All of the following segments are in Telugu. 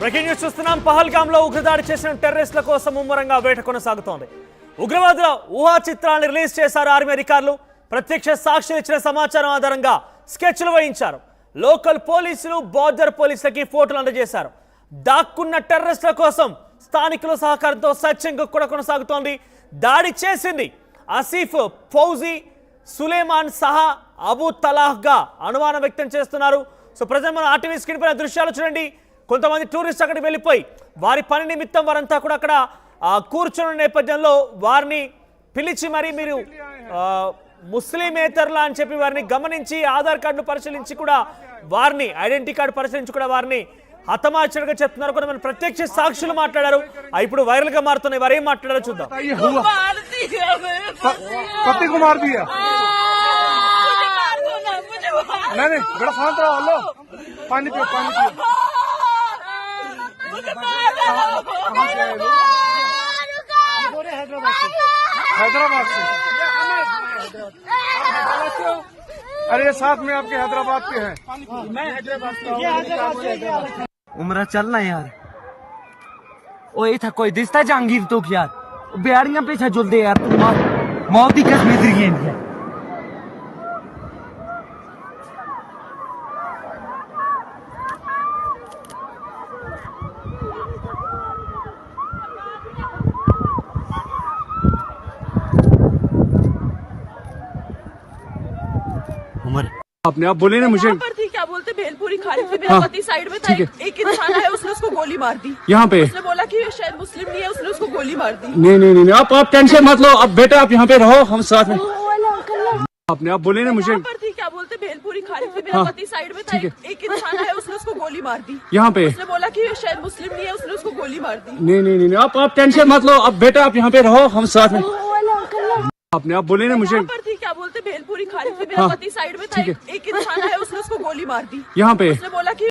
బ్రేకింగ్ న్యూస్ చూస్తున్నాం. పహల్గామ్లో ఉగ్రదాడి చేసిన టెర్రరిస్టుల కోసం ముమ్మరంగా వేట కొనసాగుతోంది. ఉగ్రవాదుల ఊహా చిత్రాన్ని రిలీజ్ చేశారు ఆర్మీ అధికారులు. ప్రత్యక్ష సాక్షులు ఇచ్చిన సమాచారం ఆధారంగా స్కెచ్లు వేయించారు. లోకల్ పోలీసులు, బార్డర్ పోలీసులకి ఫోటోలు అందజేశారు. దాక్కున్న టెర్రరిస్టుల కోసం స్థానికుల సహకారంతో సర్చింగ్ కూడా కొనసాగుతోంది. దాడి చేసింది ఆసిఫ్ ఫౌజీ, సులేమాన్ సహా అబూ తలాహ్గా అనుమానం వ్యక్తం చేస్తున్నారు. సో ప్రజెంట్ మన ఆర్టీవీ స్క్రీన్ పైన దృశ్యాలు చూడండి. కొంతమంది టూరిస్ట్ అక్కడికి వెళ్ళిపోయి వారి పని నిమిత్తం వారంతా కూడా అక్కడ కూర్చున్న నేపథ్యంలో వారిని పిలిచి మరి మీరు ముస్లిమేతరులా అని చెప్పి వారిని గమనించి ఆధార్ కార్డును పరిశీలించి కూడా వారిని ఐడెంటిటీ కార్డు పరిశీలించి కూడా వారిని హతమార్చినట్టుగా చెప్తున్నారు. కొంతమంది ప్రత్యక్ష సాక్షులు మాట్లాడారు. ఇప్పుడు వైరల్ గా మారుతున్నాయి. వారు ఏం మాట్లాడారో చూద్దాం. हैदराबाद से। अरे साथ में आपके हैदराबाद के हैं। मैं हैदराबाद से। उमरा चलना यार। ओ ये था कोई दिसता जहांगीर तो यार बिहारियां पीछे जुलदे यार तुम मौत की कसम इधर ही है। उमर आपने आप बोले ना मुझे थी क्या बोलते भेलपुरी खा रही थी, मेरा पति साइड में था, एक इंसान है उसने उसको गोली मार दी। यहाँ पे उसने बोला कि शायद मुस्लिम नहीं है, उसने उसको गोली मार दी। नहीं आप टेंशन मत लो। अब बेटा आप यहाँ पे रहो, हम साथ में। आपने आप बोले ना मुझे थी क्या बोलते भेलपुरी खा रही थी, मेरा पति साइड में था, एक इंसान है उसने उसको गोली मार दी। यहाँ पे उसने बोला कि शायद मुस्लिम नहीं है, उसने उसको गोली मार दी। नहीं आप टेंशन मत लो। अब बेटा आप यहाँ पे रहो, हम साथ में। आपने आप बोले ना मुझे थी क्या बोलते भेलपुरी खा रही थी, मेरा पति साइड में था, एक इंसान है उसने उसको गोली मार दी। यहाँ पे उसने बोला कि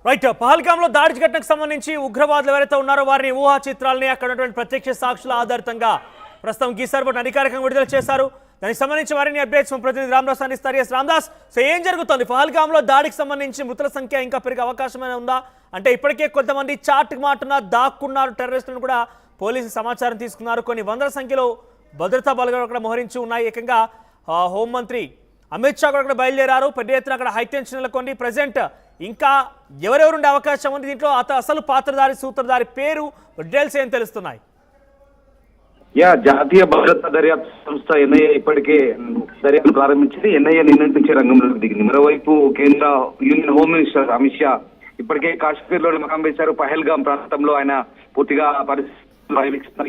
రైట్. పహల్గామ్లో దాడి ఘటనకు సంబంధించి ఉగ్రవాదులు ఎవరైతే ఉన్నారో వారిని ఊహా చిత్రాలని అక్కడ ఉన్నటువంటి ప్రత్యక్ష సాక్షుల ఆధారితంగా ప్రస్తుతం గీసారు బట్ అధికారికంగా విడుదల చేశారు. దానికి సంబంధించి వారిని అప్డేట్స్ ప్రతినిధి రామదాస్ అందిస్తారు. ఎస్ రామదాస్, సో ఏం జరుగుతుంది? పహల్గామ్లో దాడికి సంబంధించి మృతుల సంఖ్య ఇంకా పెరిగే అవకాశమైనా ఉందా? అంటే ఇప్పటికే కొంతమంది చాట్ మాటున దాక్కున్నారు టెర్రరిస్టులను కూడా పోలీసులు సమాచారం తీసుకున్నారు. కొన్ని వందల సంఖ్యలో భద్రతా బలగాలు అక్కడ మోహరించి ఉన్నాయి. ఏకంగా హోంమంత్రి అమిత్ షా కూడా అక్కడ బయలుదేరారు. పెద్ద ఎత్తున అక్కడ హైటెన్షన్ నెలకొంది. ప్రజెంట్ ఇంకా ఎవరెవరు ఉండే అవకాశం ఉంది దీంట్లో? అసలు పాత్రధారి, సూత్రధారి పేరు, డీటెయిల్స్ ఏం తెలుస్తున్నాయి? జాతీయ భద్రతా దర్యాప్తు సంస్థ ఎన్ఐఏ ఇప్పటికే దర్యాప్తు ప్రారంభించింది. ఎన్ఐఏ నిన్నటించే రంగంలోకి దిగింది. మరోవైపు కేంద్ర union home minister Amit Shah ఇప్పటికే కాశ్మీర్ లో మకాం వేశారు. పహల్గాం ప్రాంతంలో ఆయన పూర్తిగా పరిస్థితులు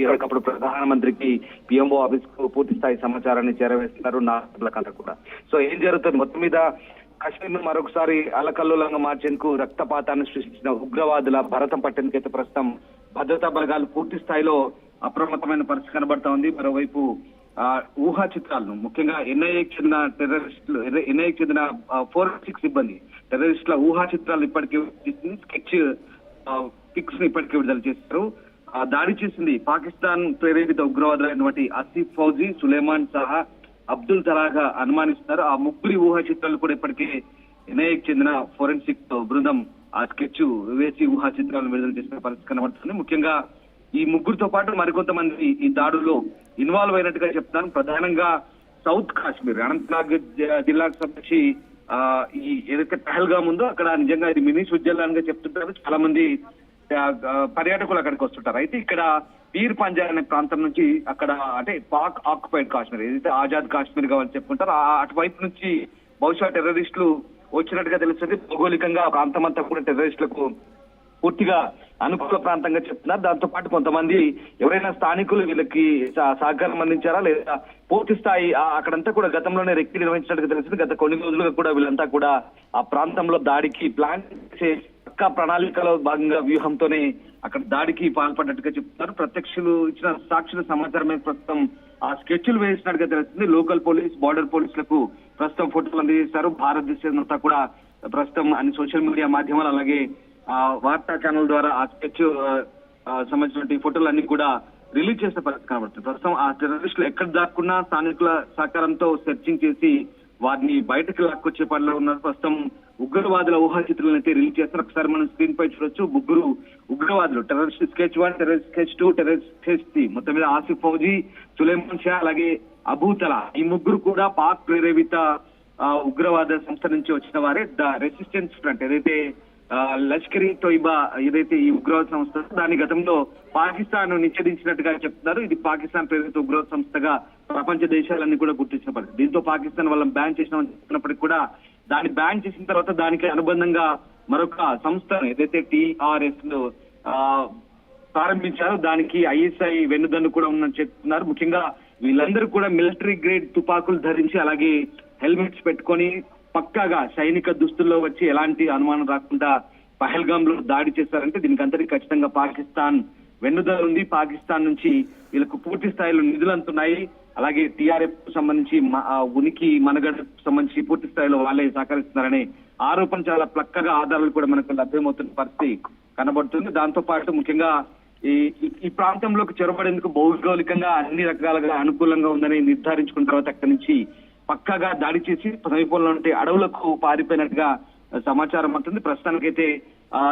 ఎప్పటికప్పుడు ప్రధానమంత్రికి పిఎంఓ ఆఫీస్ కు పూర్తి స్థాయి సమాచారాన్ని చేరవేస్తున్నారు నాయకులకంతా కూడా. సో ఏం జరుగుతుంది మొత్తం మీద కాశ్మీర్ ను మరొకసారి అల్లకల్లోలంగా మార్చేందుకు రక్తపాతాన్ని సృష్టించిన ఉగ్రవాదుల భరతం పట్టేందుకైతే ప్రస్తుతం భద్రతా బలగాలు పూర్తి స్థాయిలో అప్రమత్తమైన పరిస్థితి కనబడతా ఉంది. మరోవైపు ఊహా చిత్రాలను ముఖ్యంగా ఎన్ఐఏకి చెందిన టెర్రరిస్టులు, ఎన్ఐఏకి చెందిన ఫోరెన్సిక్ సిబ్బంది టెర్రరిస్టుల ఊహా చిత్రాలను ఇప్పటికే స్కెచ్ పిక్స్ ని ఇప్పటికే విడుదల చేశారు. దాడి చేసింది పాకిస్తాన్ ప్రేరేపిత ఉగ్రవాదులైనటువంటి ఆసిఫ్ ఫౌజీ, సులేమాన్ సహా, అబ్దుల్ తలాగా అనుమానిస్తున్నారు. ఆ ముగ్గురి ఊహా చిత్రాలు కూడా ఇప్పటికే ఎన్ఐఏకి చెందిన ఫోరెన్సిక్ బృందం ఆ స్కెచ్ వేసి ఊహా చిత్రాలను విడుదల చేసిన పరిస్థితి కనబడుతుంది. ముఖ్యంగా ఈ ముగ్గురితో పాటు మరికొంతమంది ఈ దాడుల్లో ఇన్వాల్వ్ అయినట్టుగా చెప్తాను. ప్రధానంగా సౌత్ కాశ్మీర్ అనంతనాగ్ జిల్లాకు సంబంధించి ఈ ఏదైతే పహల్గామ్ ఉందో అక్కడ నిజంగా ఇది మినీ స్విట్జర్లాండ్ గా చెప్తుంటారు. చాలా మంది పర్యాటకులు అక్కడికి వస్తుంటారు. అయితే ఇక్కడ పీర్ పంజార్ అనే ప్రాంతం నుంచి అక్కడ అంటే పాక్ ఆక్యుపైడ్ కాశ్మీర్ ఏదైతే ఆజాద్ కాశ్మీర్ గా వాళ్ళు చెప్పుకుంటారు అటువైపు నుంచి బహుశా టెర్రరిస్టులు వచ్చినట్టుగా తెలుస్తుంది. భౌగోళికంగా ఆ ప్రాంతం అంతా కూడా టెర్రరిస్టులకు పూర్తిగా అనుకూల ప్రాంతంగా చెప్తున్నారు. దాంతో పాటు కొంతమంది ఎవరైనా స్థానికులు వీళ్ళకి సహకారం అందించారా లేదా పూర్తి స్థాయి అక్కడంతా కూడా గతంలోనే రెక్కి నిర్వహించినట్టుగా తెలిసింది. గత కొన్ని రోజులుగా కూడా వీళ్ళంతా కూడా ఆ ప్రాంతంలో దాడికి ప్లాన్ చేసే పక్కా ప్రణాళికలో భాగంగా వ్యూహంతోనే అక్కడ దాడికి పాల్పడ్డట్టుగా చెప్తున్నారు. ప్రత్యక్షులు ఇచ్చిన సాక్షుల సమాచారం మీద ప్రస్తుతం ఆ స్కెచ్లు వేసినట్టుగా తెలుస్తుంది. లోకల్ పోలీస్, బార్డర్ పోలీసులకు ప్రస్తుతం ఫోటోలు అందజేశారు. భారతదేశం అంతా కూడా ప్రస్తుతం అన్ని సోషల్ మీడియా మాధ్యమాలు అలాగే వార్తా ఛానల్ ద్వారా ఆ స్కెచ్ సంబంధించిన ఫోటోలన్నీ కూడా రిలీజ్ చేసే పరిస్థితి కనబడుతుంది. ప్రస్తుతం ఆ టెర్రరిస్టులు ఎక్కడ దాక్కున్నా స్థానికుల సహకారంతో సెర్చింగ్ చేసి వారిని బయటకు లాక్కొచ్చే పనిలో ఉన్నారు. ప్రస్తుతం ఉగ్రవాదుల ఊహా చిత్రాలను అయితే రిలీజ్ చేస్తారు. ఒకసారి మనం స్క్రీన్ పై చూడొచ్చు. ముగ్గురు ఉగ్రవాదులు, terrorist sketch 1, terrorist sketch 2, terrorist sketch 3, మొత్తం మీద ఆసిఫ్ ఫౌజీ, సులేమాన్ షా, అలాగే అబూతలా, ఈ ముగ్గురు కూడా పాక్ ప్రేరేపిత ఉగ్రవాద సంస్థ నుంచి వచ్చిన వారే. ద రెసిస్టెన్స్ ఫ్రంట్ ఏదైతే లష్కర్ ఈ తోయిబా ఏదైతే ఈ ఉగ్రవాద సంస్థ దాని గతంలో పాకిస్తాన్ నిషేధించినట్టుగా చెప్తున్నారు. ఇది పాకిస్తాన్ ప్రేరిత ఉగ్రవాద సంస్థగా ప్రపంచ దేశాలన్నీ కూడా గుర్తించిన పరిస్థితి. దీంతో పాకిస్తాన్ వాళ్ళని బ్యాన్ చేసినామని చెప్తున్నప్పటికీ కూడా దాన్ని బ్యాన్ చేసిన తర్వాత దానికి అనుబంధంగా మరొక సంస్థ ఏదైతే TRS లో ప్రారంభించారో దానికి ISI వెన్నుదన్ను కూడా ఉందని చెప్తున్నారు. ముఖ్యంగా వీళ్ళందరూ కూడా మిలిటరీ గ్రేడ్ తుపాకులు ధరించి అలాగే హెల్మెట్స్ పెట్టుకొని పక్కాగా సైనిక దుస్తుల్లో వచ్చి ఎలాంటి అనుమానం రాకుండా పహల్గామ్ లో దాడి చేశారంటే దీనికి అందరికీ ఖచ్చితంగా పాకిస్తాన్ వెన్నుదల ఉంది. పాకిస్తాన్ నుంచి వీళ్ళకు పూర్తి స్థాయిలో నిధులు అందుతున్నాయి. అలాగే TRF సంబంధించి ఉనికి మనగడకు సంబంధించి పూర్తి స్థాయిలో వాళ్ళే సహకరిస్తున్నారనే ఆరోపణ చాలా పక్కగా ఆధారాలు కూడా మనకు లభ్యమవుతున్న పరిస్థితి కనబడుతుంది. దాంతో పాటు ముఖ్యంగా ఈ ప్రాంతంలోకి చొరబడేందుకు భౌగోళికంగా అన్ని రకాలుగా అనుకూలంగా ఉందని నిర్ధారించుకున్న తర్వాత అక్కడి నుంచి పక్కాగా దాడి చేసి సమీపంలో ఉంటే అడవులకు పారిపోయినట్టుగా సమాచారం అవుతుంది. ప్రస్తుతానికైతే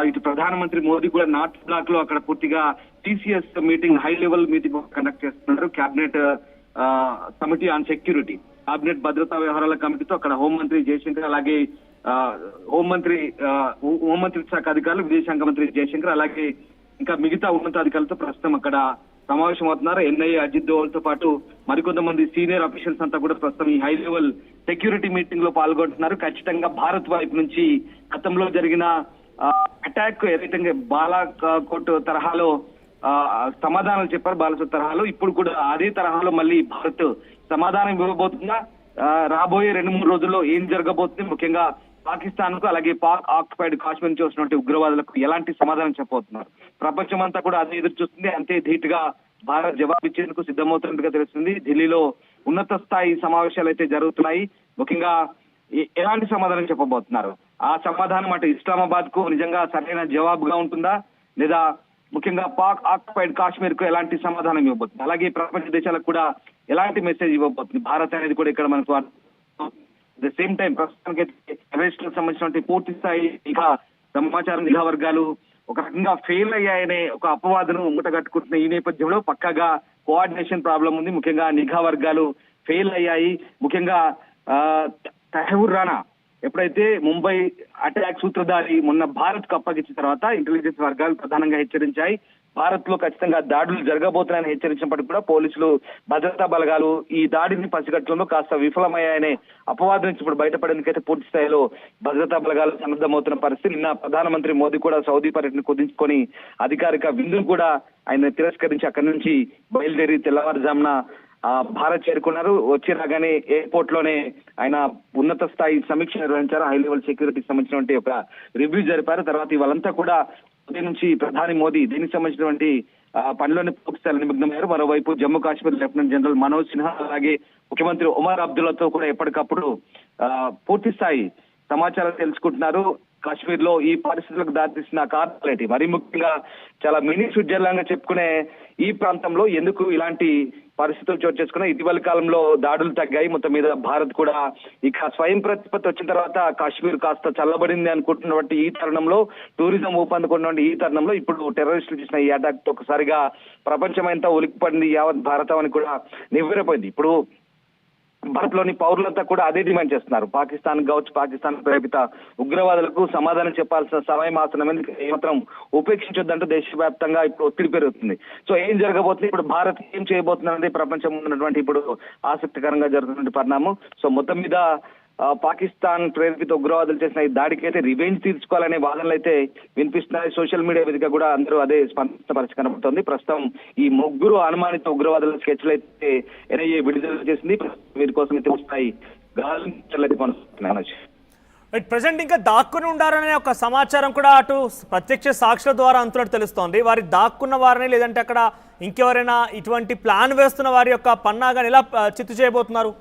ఇటు ప్రధానమంత్రి మోదీ కూడా నార్త్ బ్లాక్ లో అక్కడ పూర్తిగా TCS meeting, high level meeting conduct చేస్తున్నారు. Cabinet committee on security, cabinet భద్రతా వ్యవహారాల కమిటీతో అక్కడ హోంమంత్రి జయశంకర్, అలాగే హోంమంత్రి శాఖ అధికారులు, విదేశాంగ మంత్రి జయశంకర్, అలాగే ఇంకా మిగతా ఉన్నతాధికారులతో ప్రస్తుతం అక్కడ సమావేశం అవుతున్నారు. NIA అజిత్ దోవల్ తో పాటు మరికొంతమంది సీనియర్ అఫీషియల్స్ అంతా కూడా ప్రస్తుతం ఈ హై లెవెల్ సెక్యూరిటీ మీటింగ్ లో పాల్గొంటున్నారు. ఖచ్చితంగా భారత్ వైపు నుంచి గతంలో జరిగిన అటాక్ ఏదైతే బాలాకోట్ తరహాలో సమాధానాలు చెప్పారు, బాలసోర్ తరహాలో, ఇప్పుడు కూడా అదే తరహాలో మళ్ళీ భారత్ సమాధానం ఇవ్వబోతుందా, రాబోయే 2-3 రోజుల్లో ఏం జరగబోతుంది, ముఖ్యంగా పాకిస్తాన్ కు అలాగే పాక్ ఆక్యుపైడ్ కాశ్మీర్ నుంచి వచ్చినటువంటి ఉగ్రవాదులకు ఎలాంటి సమాధానం చెప్పబోతున్నారు. ప్రపంచం అంతా కూడా అదే ఎదురు చూస్తుంది. అంతే ధీటుగా భారత్ జవాబిచ్చేందుకు సిద్ధమవుతున్నట్టుగా తెలుస్తుంది. ఢిల్లీలో ఉన్నత స్థాయి సమావేశాలు అయితే జరుగుతున్నాయి. ముఖ్యంగా ఎలాంటి సమాధానం చెప్పబోతున్నారు, ఆ సమాధానం అటు ఇస్లామాబాద్ కు నిజంగా సరైన జవాబుగా ఉంటుందా, లేదా ముఖ్యంగా పాక్ ఆక్యుపైడ్ కాశ్మీర్ కు ఎలాంటి సమాధానం ఇవ్వబోతుంది, అలాగే ప్రపంచ దేశాలకు కూడా ఎలాంటి మెసేజ్ ఇవ్వబోతుంది భారత్ అనేది కూడా ఇక్కడ మనకు ద సేమ్ టైం ప్రస్తుతానికి టెర్రరిస్టులకు సంబంధించినటువంటి పూర్తి స్థాయి ఇక సమాచారం నిఘా వర్గాలు ఒక రకంగా ఫెయిల్ అయ్యాయనే ఒక అపవాదను ముట్టగట్టుకుంటున్న ఈ నేపథ్యంలో పక్కాగా కోఆర్డినేషన్ ప్రాబ్లం ఉంది. ముఖ్యంగా నిఘా వర్గాలు ఫెయిల్ అయ్యాయి. ముఖ్యంగా తహవూర్ రాణా ఎప్పుడైతే ముంబై అటాక్ సూత్రధారి మొన్న భారత్ కు అప్పగించిన తర్వాత ఇంటెలిజెన్స్ వర్గాలు ప్రధానంగా హెచ్చరించాయి. భారత్ లో ఖచ్చితంగా దాడులు జరగబోతున్నాయని హెచ్చరించినప్పటికీ కూడా పోలీసులు, భద్రతా బలగాలు ఈ దాడిని పసిగట్టడంలో కాస్త విఫలమయ్యాయనే అపవాదం నుంచి ఇప్పుడు బయటపడేందుకైతే పూర్తి స్థాయిలో భద్రతా బలగాలు సన్నద్ధమవుతున్న పరిస్థితి. నిన్న ప్రధానమంత్రి మోదీ కూడా సౌదీ పర్యటన కుదించుకొని అధికారిక విందును కూడా ఆయన తిరస్కరించి అక్కడి నుంచి బయలుదేరి తెల్లవారుజామున భారత్ చేరుకున్నారు. వచ్చి రాగానే ఎయిర్పోర్ట్ లోనే ఆయన ఉన్నత స్థాయి సమీక్ష నిర్వహించారు. హై లెవెల్ సెక్యూరిటీకి సంబంధించినటువంటి ఒక రివ్యూ జరిపారు. తర్వాత ఇవాళంతా కూడా నుంచి ప్రధాని మోదీ దీనికి సంబంధించినటువంటి పనిలోని పూర్తిస్థాయిలో నిమగ్నమయ్యారు. మరోవైపు జమ్మూ కాశ్మీర్ లెఫ్టినెంట్ జనరల్ మనోజ్ సిన్హా అలాగే ముఖ్యమంత్రి ఒమర్ అబ్దుల్లాతో కూడా ఎప్పటికప్పుడు పూర్తి స్థాయి సమాచారం తెలుసుకుంటున్నారు. కాశ్మీర్ లో ఈ పరిస్థితులకు దారితీసిన కారణాలేంటి, మరి ముఖ్యంగా చాలా మినీ స్విట్జర్లాండ్ గా చెప్పుకునే ఈ ప్రాంతంలో ఎందుకు ఇలాంటి పరిస్థితులు చోటు చేసుకున్నాయి, ఇటీవల కాలంలో దాడులు తగ్గాయి. మొత్తం మీద భారత్ కూడా ఇక స్వయం ప్రతిపత్తి వచ్చిన తర్వాత కాశ్మీర్ కాస్త చల్లబడింది అనుకుంటున్నటువంటి ఈ తరుణంలో, టూరిజం ఊపందుకున్నటువంటి ఈ తరుణంలో ఇప్పుడు టెర్రరిస్టులు చేసిన ఈ అటాక్ తో ఒకసారిగా ప్రపంచమంతా ఉలిక్కిపడింది. యావత్ భారతం అని కూడా నివ్వెరపోయింది. ఇప్పుడు భారత్ లోని పౌరులంతా కూడా అదే డిమాండ్ చేస్తున్నారు. పాకిస్తాన్ కావచ్చు, పాకిస్తాన్ ప్రేరేపిత ఉగ్రవాదులకు సమాధానం చెప్పాల్సిన సమయం ఆసనమైంది, ఏమాత్రం ఉపేక్షించొద్దంటూ దేశవ్యాప్తంగా ఇప్పుడు ఒత్తిడి పెరుగుతుంది. సో ఏం జరగబోతుంది, ఇప్పుడు భారత్ ఏం చేయబోతుంది అనేది ప్రపంచం ఉన్నటువంటి ఇప్పుడు ఆసక్తికరంగా జరుగుతున్నటువంటి పరిణామం. సో మొత్తం మీద పాకిస్తాన్ ప్రేరేపిత ఉగ్రవాదులు చేసిన ఈ దాడికి అయితే రివెంజ్ తీర్చుకోవాలనే వాదనలు అయితే వినిపిస్తున్నాయి. సోషల్ మీడియా వేదిక కూడా అందరూ అదే స్పందిస్తున్న పరిస్థితి కనబడుతోంది. ప్రస్తుతం ఈ ముగ్గురు అనుమానిత ఉగ్రవాదుల స్కెచ్లు అయితే NIA విడుదల చేసింది. వీరి కోసం అయితే వస్తాయి గాలి కొనసాగుతున్నాయి. ప్రజెంట్ ఇంకా దాక్కుని ఉండారనే ఒక సమాచారం కూడా అటు ప్రత్యక్ష సాక్షుల ద్వారా అంతున్నట్టు తెలుస్తోంది. వారి దాక్కున్న వారిని లేదంటే అక్కడ ఇంకెవరైనా ఇటువంటి ప్లాన్ వేస్తున్న వారి యొక్క పన్నాగాని ఎలా చిత్తు చేయబోతున్నారు?